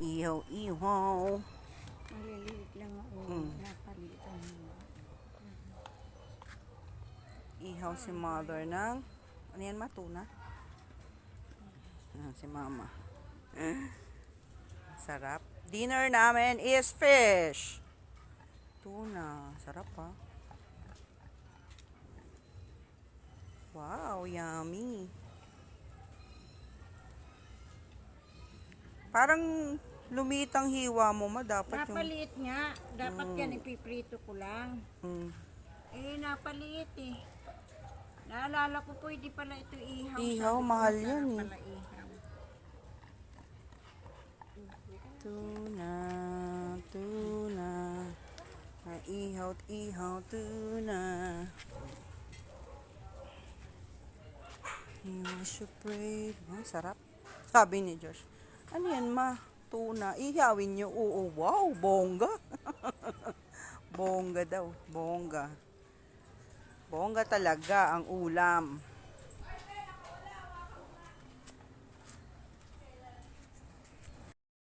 Ihaw-ihaw. Maliliit lang ako. Napalitan mo. Ihaw si mother ng, ano yan ma? Tuna? Si mama. Sarap. Dinner namin is fish. Tuna. Sarap ha. Wow, yummy. Parang lumitang hiwa mo ma. Dapat yung... Napaliit nga. Dapat yan ipiprito ko lang. Napaliit eh. Naalala ko pwede pala ito ihaw. Ihaw, mahal yan eh. Pala ihaw. Tuna, tuna. Ihaw, tuna. You should pray. Sarap. Sabi ni Josh, ano yan ma? Tuna. Ihawin nyo. Oo, wow, bongga. Bongga daw. Bongga. Bongga talaga ang ulam.